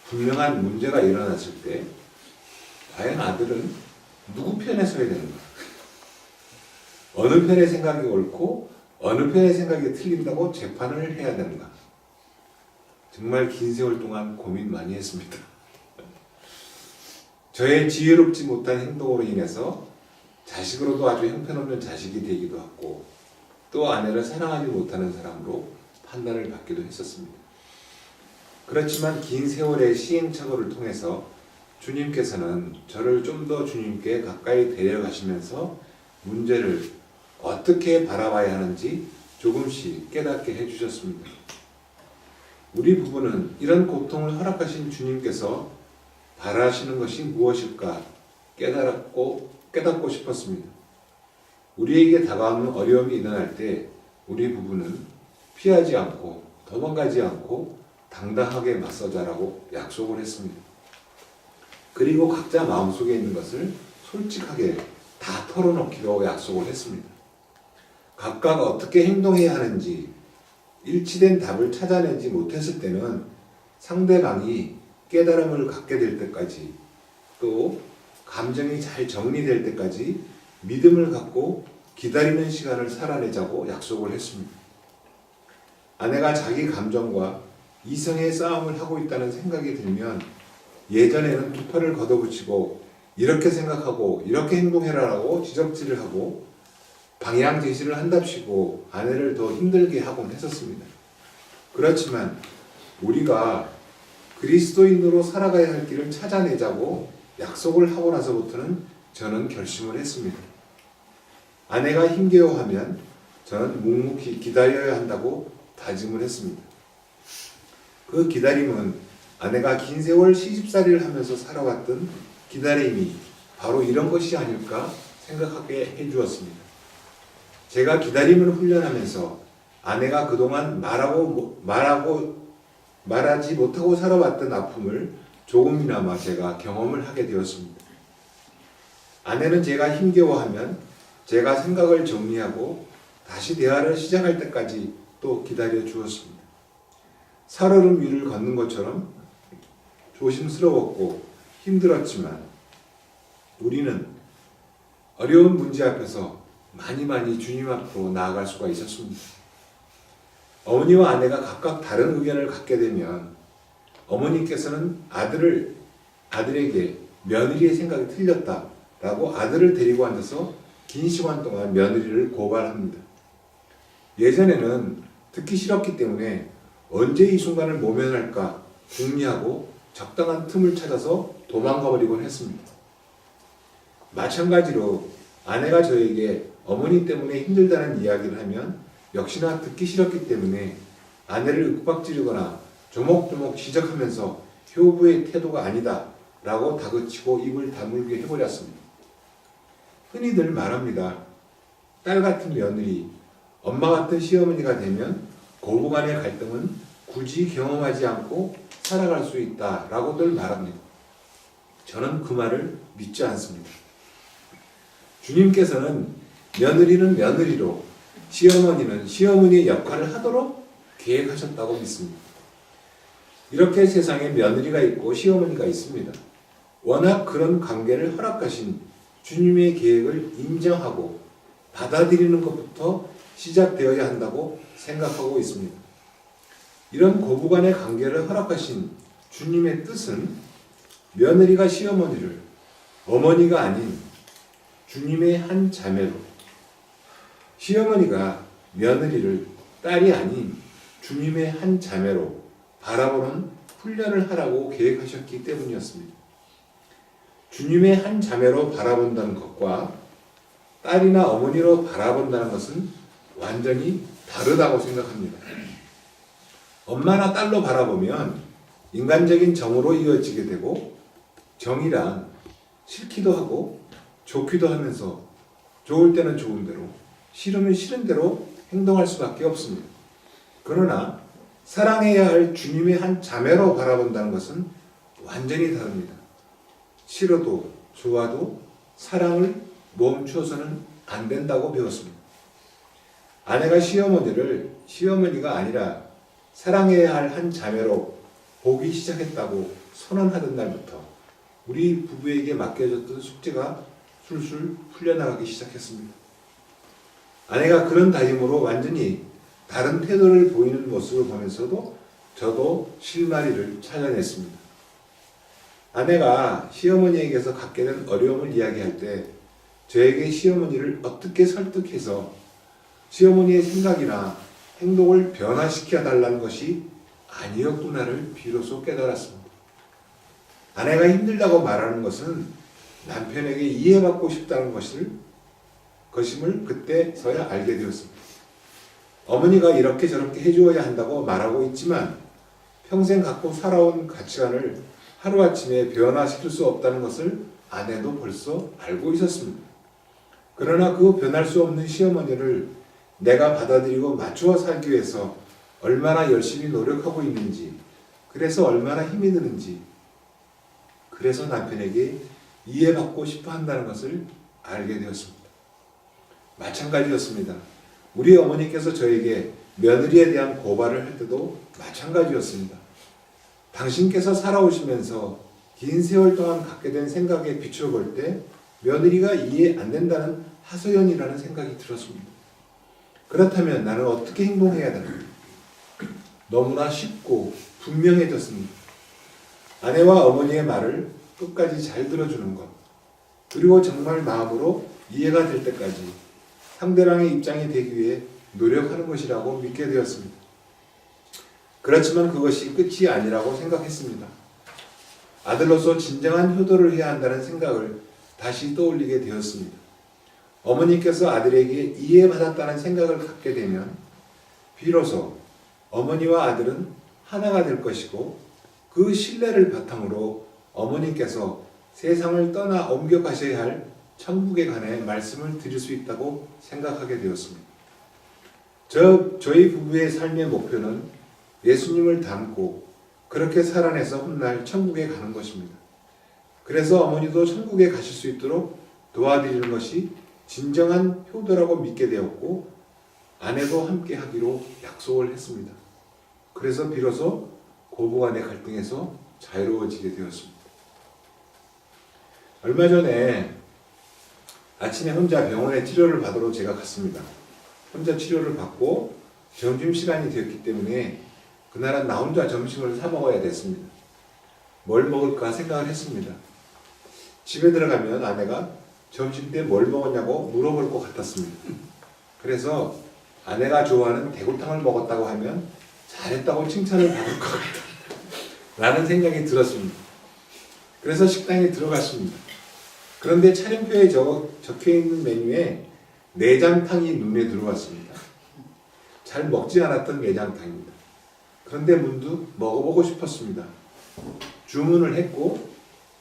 분명한 문제가 일어났을 때 과연 아들은 누구 편에 서야 되는가? 어느 편의 생각이 옳고 어느 편의 생각이 틀린다고 재판을 해야 되는가? 정말 긴 세월 동안 고민 많이 했습니다. 저의 지혜롭지 못한 행동으로 인해서 자식으로도 아주 형편없는 자식이 되기도 하고 또 아내를 사랑하지 못하는 사람으로 판단을 받기도 했었습니다. 그렇지만 긴 세월의 시행착오를 통해서 주님께서는 저를 좀 더 주님께 가까이 데려가시면서 문제를 어떻게 바라봐야 하는지 조금씩 깨닫게 해주셨습니다. 우리 부부는 이런 고통을 허락하신 주님께서 바라시는 것이 무엇일까 깨닫고 싶었습니다. 우리에게 다가오는 어려움이 일어날 때 우리 부부는 피하지 않고 도망가지 않고 당당하게 맞서자라고 약속을 했습니다. 그리고 각자 마음속에 있는 것을 솔직하게 다 털어놓기로 약속을 했습니다. 각각 어떻게 행동해야 하는지 일치된 답을 찾아내지 못했을 때는 상대방이 깨달음을 갖게 될 때까지 또 감정이 잘 정리될 때까지 믿음을 갖고 기다리는 시간을 살아내자고 약속을 했습니다. 아내가 자기 감정과 이성의 싸움을 하고 있다는 생각이 들면 예전에는 두 팔을 걷어붙이고 이렇게 생각하고 이렇게 행동해라라고 지적질을 하고 방향 제시를 한답시고 아내를 더 힘들게 하곤 했었습니다. 그렇지만 우리가 그리스도인으로 살아가야 할 길을 찾아내자고 약속을 하고 나서부터는 저는 결심을 했습니다. 아내가 힘겨워하면 저는 묵묵히 기다려야 한다고 다짐을 했습니다. 그 기다림은 아내가 긴 세월 시집살이를 하면서 살아왔던 기다림이 바로 이런 것이 아닐까 생각하게 해주었습니다. 제가 기다림을 훈련하면서 아내가 그동안 말하지 못하고 살아왔던 아픔을 조금이나마 제가 경험을 하게 되었습니다. 아내는 제가 힘겨워하면 제가 생각을 정리하고 다시 대화를 시작할 때까지 또 기다려 주었습니다. 살얼음 위를 걷는 것처럼 조심스러웠고 힘들었지만 우리는 어려운 문제 앞에서 많이 주님 앞으로 나아갈 수가 있었습니다. 어머니와 아내가 각각 다른 의견을 갖게 되면 어머니께서는 아들에게 며느리의 생각이 틀렸다라고 아들을 데리고 앉아서 긴 시간 동안 며느리를 고발합니다. 예전에는 듣기 싫었기 때문에 언제 이 순간을 모면할까 궁리하고 적당한 틈을 찾아서 도망가 버리곤 했습니다. 마찬가지로 아내가 저에게 어머니 때문에 힘들다는 이야기를 하면 역시나 듣기 싫었기 때문에 아내를 윽박지르거나 조목조목 지적하면서 효부의 태도가 아니다 라고 다그치고 입을 다물게 해버렸습니다. 흔히들 말합니다. 딸 같은 며느리, 엄마 같은 시어머니가 되면 고부간의 갈등은 굳이 경험하지 않고 살아갈 수 있다 라고들 말합니다. 저는 그 말을 믿지 않습니다. 주님께서는 며느리는 며느리로 시어머니는 시어머니의 역할을 하도록 계획하셨다고 믿습니다. 이렇게 세상에 며느리가 있고 시어머니가 있습니다. 워낙 그런 관계를 허락하신 주님의 계획을 인정하고 받아들이는 것부터 시작되어야 한다고 생각하고 있습니다. 이런 고부간의 관계를 허락하신 주님의 뜻은 며느리가 시어머니를 어머니가 아닌 주님의 한 자매로, 시어머니가 며느리를 딸이 아닌 주님의 한 자매로 바라보는 훈련을 하라고 계획하셨기 때문이었습니다. 주님의 한 자매로 바라본다는 것과 딸이나 어머니로 바라본다는 것은 완전히 다르다고 생각합니다. 엄마나 딸로 바라보면 인간적인 정으로 이어지게 되고 정이란 싫기도 하고 좋기도 하면서 좋을 때는 좋은 대로 싫으면 싫은 대로 행동할 수밖에 없습니다. 그러나 사랑해야 할 주님의 한 자매로 바라본다는 것은 완전히 다릅니다. 싫어도 좋아도 사랑을 멈추어서는 안 된다고 배웠습니다. 아내가 시어머니를 시어머니가 아니라 사랑해야 할 한 자매로 보기 시작했다고 선언하던 날부터 우리 부부에게 맡겨졌던 숙제가 술술 풀려나가기 시작했습니다. 아내가 그런 다짐으로 완전히 다른 태도를 보이는 모습을 보면서도 저도 실마리를 찾아냈습니다. 아내가 시어머니에게서 갖게 된 어려움을 이야기할 때 저에게 시어머니를 어떻게 설득해서 시어머니의 생각이나 행동을 변화시켜 달라는 것이 아니었구나를 비로소 깨달았습니다. 아내가 힘들다고 말하는 것은 남편에게 이해받고 싶다는 것임을 그때서야 알게 되었습니다. 어머니가 이렇게 저렇게 해주어야 한다고 말하고 있지만 평생 갖고 살아온 가치관을 하루아침에 변화시킬 수 없다는 것을 아내도 벌써 알고 있었습니다. 그러나 그 변할 수 없는 시어머니를 내가 받아들이고 맞추어 살기 위해서 얼마나 열심히 노력하고 있는지, 그래서 얼마나 힘이 드는지, 그래서 남편에게 이해받고 싶어 한다는 것을 알게 되었습니다. 마찬가지였습니다. 우리 어머니께서 저에게 며느리에 대한 고발을 할 때도 마찬가지였습니다. 당신께서 살아오시면서 긴 세월 동안 갖게 된 생각에 비추어 볼 때 며느리가 이해 안 된다는 하소연이라는 생각이 들었습니다. 그렇다면 나는 어떻게 행동해야 되나? 너무나 쉽고 분명해졌습니다. 아내와 어머니의 말을 끝까지 잘 들어주는 것, 그리고 정말 마음으로 이해가 될 때까지 상대방의 입장이 되기 위해 노력하는 것이라고 믿게 되었습니다. 그렇지만 그것이 끝이 아니라고 생각했습니다. 아들로서 진정한 효도를 해야 한다는 생각을 다시 떠올리게 되었습니다. 어머니께서 아들에게 이해받았다는 생각을 갖게 되면 비로소 어머니와 아들은 하나가 될 것이고, 그 신뢰를 바탕으로 어머니께서 세상을 떠나 옮겨가셔야 할 천국에 관해 말씀을 드릴 수 있다고 생각하게 되었습니다. 저희 부부의 삶의 목표는 예수님을 닮고 그렇게 살아내서 훗날 천국에 가는 것입니다. 그래서 어머니도 천국에 가실 수 있도록 도와드리는 것이 진정한 효도라고 믿게 되었고, 아내도 함께 하기로 약속을 했습니다. 그래서 비로소 고부간의 갈등에서 자유로워지게 되었습니다. 얼마 전에 아침에 혼자 병원에 치료를 받으러 제가 갔습니다. 혼자 치료를 받고 점심시간이 되었기 때문에 그날은 나 혼자 점심을 사 먹어야 됐습니다. 뭘 먹을까 생각을 했습니다. 집에 들어가면 아내가 점심 때 뭘 먹었냐고 물어볼 것 같았습니다. 그래서 아내가 좋아하는 대구탕을 먹었다고 하면 잘했다고 칭찬을 받을 것 같다 라는 생각이 들었습니다. 그래서 식당에 들어갔습니다. 그런데 차림표에 적혀있는 메뉴에 내장탕이 눈에 들어왔습니다. 잘 먹지 않았던 내장탕입니다. 그런데 문득 먹어보고 싶었습니다. 주문을 했고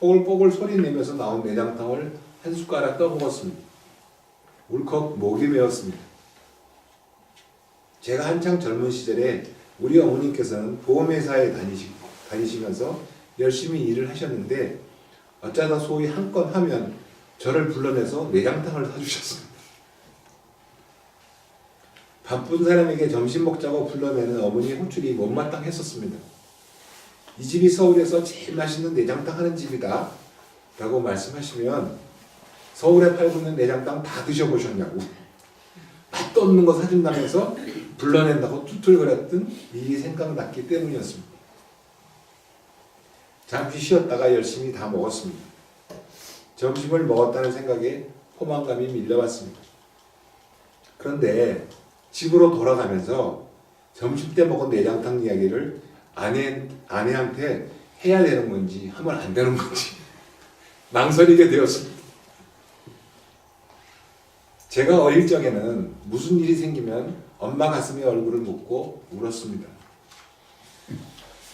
뽀글뽀글 소리 내면서 나온 내장탕을 한 숟가락 떠먹었습니다. 울컥 목이 메었습니다. 제가 한창 젊은 시절에 우리 어머니께서는 보험회사에 다니시면서 열심히 일을 하셨는데 어쩌다 소위 한 건 하면 저를 불러내서 내장탕을 사주셨습니다. 바쁜 사람에게 점심 먹자고 불러내는 어머니의 호출이 못마땅했었습니다. 이 집이 서울에서 제일 맛있는 내장탕 하는 집이다 라고 말씀하시면 서울에 팔고 있는 내장탕 다 드셔보셨냐고, 맛도 없는 거 사준다면서 불러낸다고 툴툴거렸던 일이 생각났기 때문이었습니다. 잠시 쉬었다가 열심히 다 먹었습니다. 점심을 먹었다는 생각에 포만감이 밀려왔습니다. 그런데 집으로 돌아가면서 점심때 먹은 내장탕 이야기를 아내한테 해야 되는 건지 하면 안 되는 건지 망설이게 되었습니다. 제가 어릴 적에는 무슨 일이 생기면 엄마 가슴에 얼굴을 묻고 울었습니다.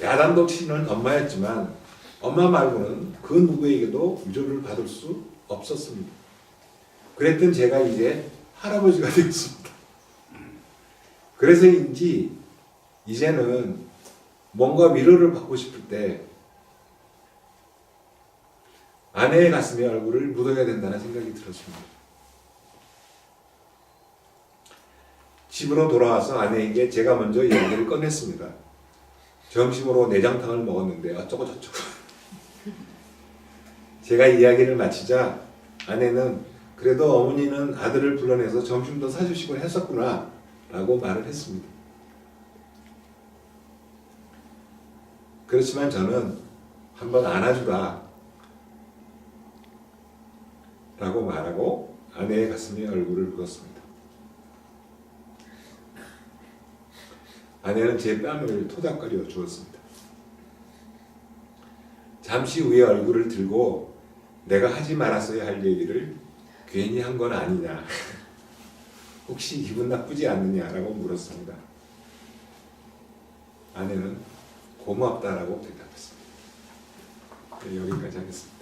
야단도 치는 엄마였지만 엄마 말고는 그 누구에게도 위로를 받을 수 없었습니다. 그랬던 제가 이제 할아버지가 되었습니다. 그래서인지 이제는 뭔가 위로를 받고 싶을 때 아내의 가슴에 얼굴을 묻어야 된다는 생각이 들었습니다. 집으로 돌아와서 아내에게 제가 먼저 이야기를 꺼냈습니다. 점심으로 내장탕을 먹었는데 어쩌고 저쩌고. 제가 이야기를 마치자 아내는 그래도 어머니는 아들을 불러내서 점심도 사주시곤 했었구나 라고 말을 했습니다. 그렇지만 저는 한번 안아주라 라고 말하고 아내의 가슴에 얼굴을 묻었습니다. 아내는 제 뺨을 토닥거려 주었습니다. 잠시 후에 얼굴을 들고 내가 하지 말았어야 할 얘기를 괜히 한 건 아니냐, 혹시 기분 나쁘지 않느냐라고 물었습니다. 아내는 고맙다라고 대답했습니다. 네, 여기까지 하겠습니다.